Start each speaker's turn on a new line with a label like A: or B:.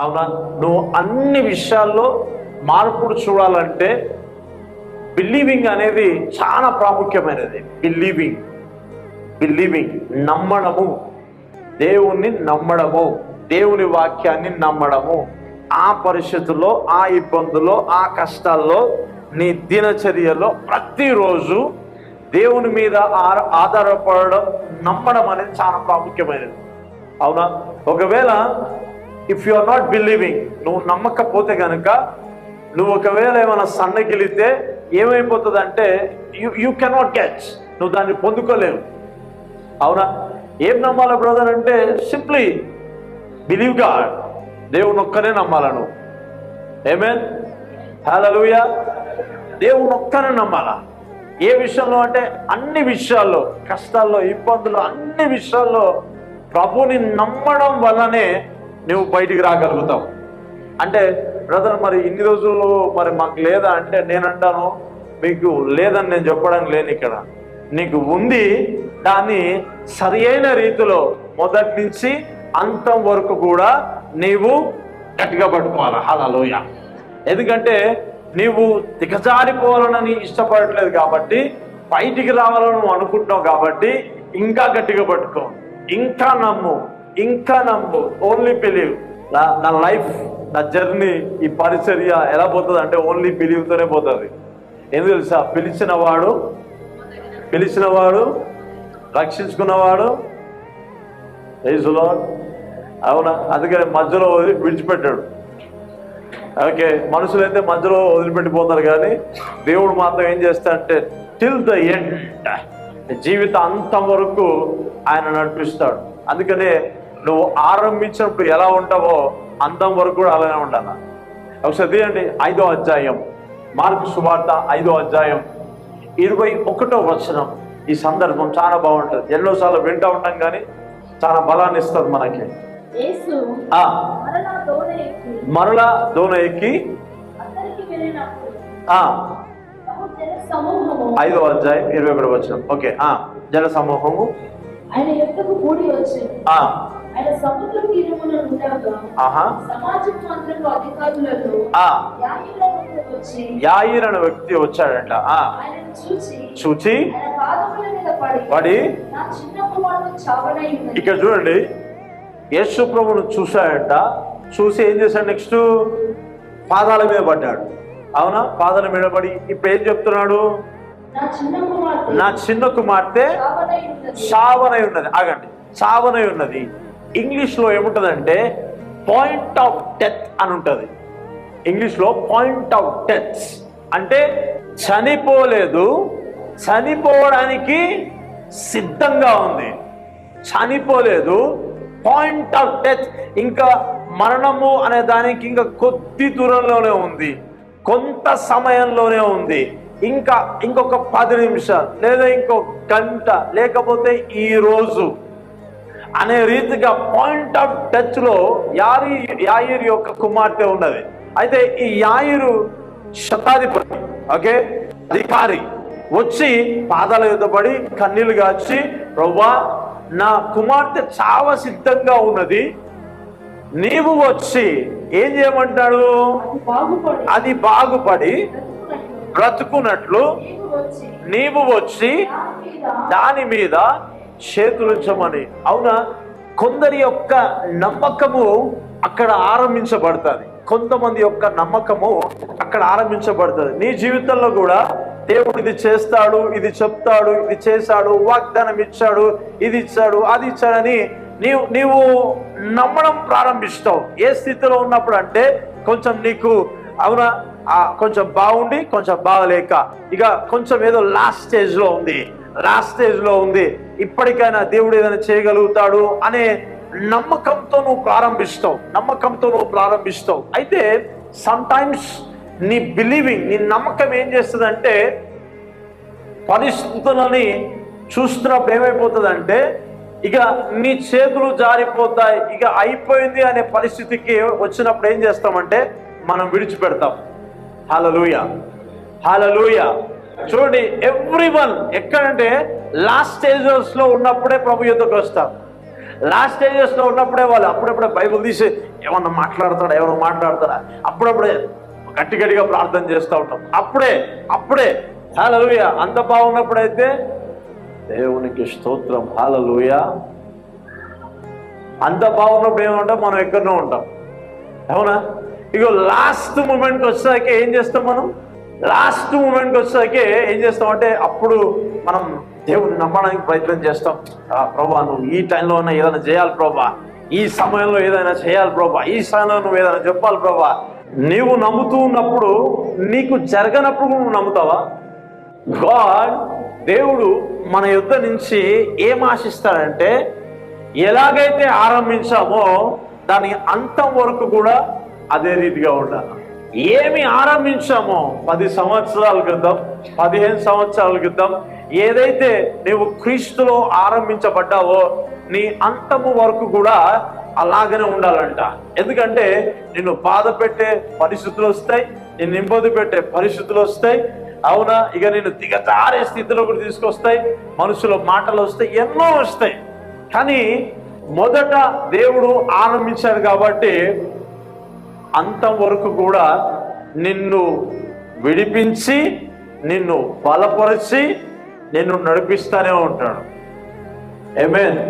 A: అవునా? నువ్వు అన్ని విషయాల్లో మార్పులు చూడాలంటే బిలీవింగ్ అనేది చాలా ప్రాముఖ్యమైనది. బిలీవింగ్ నమ్మడము, దేవుణ్ణి నమ్మడము, దేవుని వాక్యాన్ని నమ్మడము. ఆ పరిస్థితుల్లో, ఆ ఇబ్బందుల్లో, ఆ కష్టాల్లో, నీ దినచర్యలో ప్రతిరోజు దేవుని మీద ఆధారపడడం, నమ్మడం అనేది చాలా ప్రాముఖ్యమైనది. అవునా? ఒకవేళ if you are not believing, నువ్వు నమ్మకపోతే కనుక, నువ్వు ఒకవేళ ఏమైనా సన్నగిలితే ఏమైపోతుంది అంటే యూ కెనాట్ గెట్, నువ్వు దాన్ని పొందుకోలేవు. అవునా? ఏం నమ్మాలి బ్రదర్ అంటే సింప్లీ బిలీవ్ గాడ్. దేవుని ఒక్కనే నమ్మాల నువ్వు. ఆమేన్, హల్లెలూయా. దేవుని ఒక్కనే నమ్మాలా. ఏ విషయంలో అంటే అన్ని విషయాల్లో, కష్టాల్లో, ఇబ్బందులు, అన్ని విషయాల్లో ప్రభుని నమ్మడం వల్లనే నువ్వు బయటికి రాగలుగుతావు. అంటే బ్రదర్ మరి ఇన్ని రోజులు మరి మాకు లేదా అంటే, నేనంటాను మీకు లేదని నేను చెప్పడానికి లేను ఇక్కడ. నీకు ఉంది, దాన్ని సరి అయిన రీతిలో మొదటి నుంచి అంతం వరకు కూడా నీవు గట్టిగా పట్టుకోవాలి. హల్లెలూయా. ఎందుకంటే నీవు దిగజారిపోవాలని ఇష్టపడట్లేదు కాబట్టి, బయటికి రావాలని నువ్వు అనుకుంటున్నావు కాబట్టి ఇంకా గట్టిగా పట్టుకో, ఇంకా నమ్ము. Only believe. నా లైఫ్, నా జర్నీ, ఈ పరిచర్య ఎలా పోతుంది అంటే ఓన్లీ బిలీవ్తోనే పోతుంది. ఎందుకు తెలుసా? పిలిచినవాడు రక్షించుకున్నవాడు. Praise the lord. అవునా? అందుకని మధ్యలో విడిచిపెట్టాడు. ఓకే, మనుషులైతే మధ్యలో వదిలిపెట్టిపోతారు, కానీ దేవుడు మాత్రం ఏం చేస్తాడంటే టిల్ ద ఎండ్, జీవిత అంతం వరకు ఆయన నడిపిస్తాడు. అందుకనే నువ్వు ఆరంభించినప్పుడు ఎలా ఉంటావో అంతం వరకు కూడా అలానే ఉండాలి. ఒకసారి తీయండి 5వ అధ్యాయం, మార్కు సువార్త 5వ అధ్యాయం 21వ వచనం. ఈ సందర్భం చాలా బాగుంటుంది. ఎన్నోసార్లు వింటూ ఉంటాం కానీ చాలా బలాన్ని ఇస్తుంది మనకి. మరలా దోణ ఎక్కి 5వ అధ్యాయం 21వ వచనం. ఓకే, జన సమూహము
B: ఆయన యొద్దకు కూడి వచ్చి ఆయన సముద్ర తీరమున ఉండగా సమాజం మంత్రులు అధికారులతో
A: యాయిరు అనే వ్యక్తి వచ్చాడంట.
B: ఆయనను
A: చూచి
B: ఆయన పాదముల మీద పడి నా చిన్న కుమారుడు చావనై ఉన్నది.
A: ఇక్కడ చూడండి, యేసు ప్రభువును చూశాడంట. చూసి ఏం చేశాడు? నెక్స్ట్ పాదాల మీద పడ్డాడు. అవునా? పాదాల మీద పడి ఇప్పుడు ఏం చెప్తున్నాడు? నా చిన్న కుమార్తె చావనై ఉన్నది. ఆగండి, చావనై ఉన్నది. ఇంగ్లీష్లో ఏముంటుందంటే పాయింట్ ఆఫ్ డెత్ అని ఉంటుంది. ఇంగ్లీష్లో పాయింట్ ఆఫ్ డెత్ అంటే చనిపోలేదు, చనిపోవడానికి సిద్ధంగా ఉంది. చనిపోలేదు, పాయింట్ ఆఫ్ డెత్, ఇంకా మరణము అనే దానికి ఇంకా కొద్ది దూరంలోనే ఉంది, కొంత సమయంలోనే ఉంది. ఇంకొక 10 నిమిషాలు లేదా ఇంకొక గంట, లేకపోతే ఈ రోజు అనే రీతిగా పాయింట్ ఆఫ్ టచ్ లో యాయిరు యొక్క కుమార్తె ఉన్నది. అయితే ఈ యాయిరు శతాధిపతి, ఓకే, అధికారి వచ్చి పాదాల మీద పడి కన్నీళ్లు గార్చి, ప్రభువా నా కుమార్తె చావ సిద్ధంగా ఉన్నది, నీవు వచ్చి ఏం చేయమంటాడు? అది బాగుపడి బ్రతుకున్నట్లు నీవు వచ్చి దాని మీద చేతులుంచమని. అవునా? కొందరి యొక్క నమ్మకము అక్కడ ఆరంభించబడుతుంది. కొంతమంది యొక్క నమ్మకము అక్కడ ఆరంభించబడుతుంది. నీ జీవితంలో కూడా దేవుడు ఇది చేస్తాడు, ఇది చెప్తాడు, ఇది చేశాడు, వాగ్దానం ఇచ్చాడు, ఇది ఇచ్చాడు, అది ఇచ్చాడని నీవు నమ్మడం ప్రారంభిస్తావు. ఏ స్థితిలో ఉన్నప్పుడు అంటే కొంచెం నీకు, అవునా, కొంచెం బాగుండి కొంచెం బాగలేక, ఇక కొంచెం ఏదో లాస్ట్ స్టేజ్ లో ఉంది, ఇప్పటికైనా దేవుడు ఏదైనా చేయగలుగుతాడు అనే నమ్మకంతో నువ్వు ప్రారంభిస్తావు. అయితే సమ్ టైమ్స్ నీ బిలీవింగ్, నీ నమ్మకం ఏం చేస్తుందంటే పరిస్థితులని చూస్తున్నప్పుడు ఏమైపోతుందంటే ఇక నీ చేతులు జారిపోతాయి, ఇక అయిపోయింది అనే పరిస్థితికి వచ్చినప్పుడు ఏం చేస్తామంటే మనం విడిచిపెడతాం. హల్లెలూయా. చూడండి, ఎవ్రీవన్ ఎక్కడంటే లాస్ట్ స్టేజెస్ లో ఉన్నప్పుడే ప్రభు యుద్ధకు వస్తారు. లాస్ట్ స్టేజెస్లో ఉన్నప్పుడే వాళ్ళు అప్పుడప్పుడే బైబిల్ తీసి ఏమన్నా మాట్లాడతాడా అప్పుడప్పుడే గట్టిగా ప్రార్థన చేస్తూ ఉంటాం. అప్పుడే హల్లెలూయా. అంత బాగున్నప్పుడైతే దేవునికి స్తోత్రం, హల్లెలూయా. అంత బాగున్నప్పుడు ఏమంటాం, మనం ఎక్కడనో ఉంటాం, అవునా? ఇగో లాస్ట్ మూమెంట్కి వచ్చాకే ఏం చేస్తాం మనం? లాస్ట్ మూమెంట్కి వచ్చాకే ఏం చేస్తామంటే అప్పుడు మనం దేవుడిని నమ్మడానికి ప్రయత్నం చేస్తాం. ప్రభా, నువ్వు ఈ టైంలో ఏదైనా చేయాలి ప్రభా, ఈ సమయంలో ఏదైనా చేయాలి ప్రభా, ఈ సమయంలో నువ్వు ఏదైనా చెప్పాలి ప్రభా. నీవు నమ్ముతూ ఉన్నప్పుడు నీకు జరగనప్పుడు నువ్వు నమ్ముతావా? దేవుడు మన యుద్ధ నుంచి ఏం ఆశిస్తాడంటే, ఎలాగైతే ఆరంభించామో దాని అంతం వరకు కూడా అదే రీతిగా ఉండాలి. ఏమి ఆరంభించామో 10 సంవత్సరాల క్రితం, 15 సంవత్సరాల క్రితం ఏదైతే నీవు క్రీస్తులో ఆరంభించబడ్డావో నీ అంతము వరకు కూడా అలాగనే ఉండాలంట. ఎందుకంటే నిన్ను బాధ పెట్టే పరిస్థితులు వస్తాయి, నిన్ను ఇబ్బంది పెట్టే పరిస్థితులు వస్తాయి, అవునా? ఇక నేను దిగజారే స్థితిలో కూడా తీసుకొస్తాయి, మనుషుల మాటలు వస్తాయి, ఎన్నో వస్తాయి. కానీ మొదట దేవుడు ఆరంభించాడు కాబట్టి అంతం వరకు కూడా నిన్ను విడిపించి, నిన్ను బలపరిచి, నిన్ను నడిపిస్తానే ఉంటాడు. ఆమేన్.